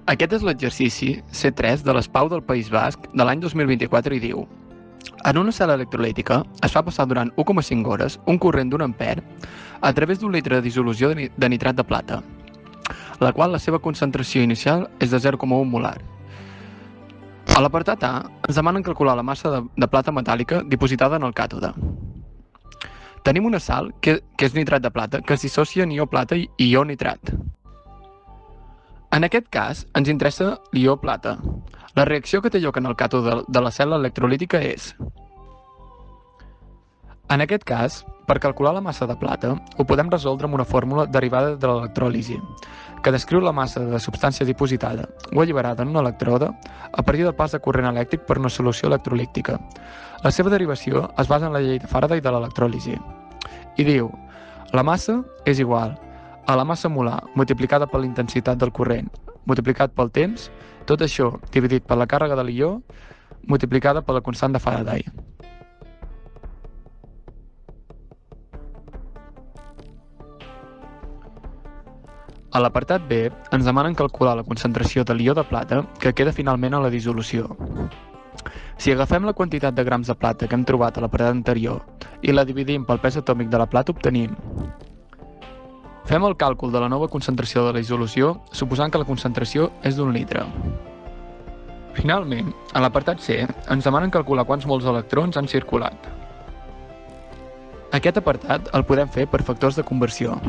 Aquest és l'exercici C3 de l'ESPAU del País Basc de l'any 2024 i diu: en una cel·la electrolítica es fa passar durant 1,5 hores un corrent d'un ampere a través d'un litre de dissolució de nitrat de plata, la qual la seva concentració inicial és de 0,1 molar. A l'apartat A ens demanen calcular la massa de plata metàl·lica dipositada en el càtode. Tenim una sal, que és nitrat de plata, que es dissocia en ió plata i ió nitrat. En aquest cas, ens interessa l'ió plata. La reacció que té lloc en el càtode de la cel·la electrolítica és: en aquest cas, per calcular la massa de plata, ho podem resoldre amb una fórmula derivada de l'electròlisi, que descriu la massa de substància dipositada o alliberada en un elèctrode a partir del pas de corrent elèctric per una solució electrolítica. La seva derivació es basa en la llei de Faraday de l'electròlisi i diu: la massa és igual a la massa molar multiplicada per la intensitat del corrent multiplicat pel temps, tot això dividit per la càrrega de l'ió multiplicada per la constant de Faraday. A l'apartat B ens demanen calcular la concentració de l'ió de plata que queda finalment a la dissolució. Si agafem la quantitat de grams de plata que hem trobat a l'apartat anterior i la dividim pel pes atòmic de la plata, obtenim: fem el càlcul de la nova concentració de la dissolució suposant que la concentració és d'1 litre. Finalment, a l'apartat C ens demanen calcular quants molts d'electrons han circulat. Aquest apartat el podem fer per factors de conversió.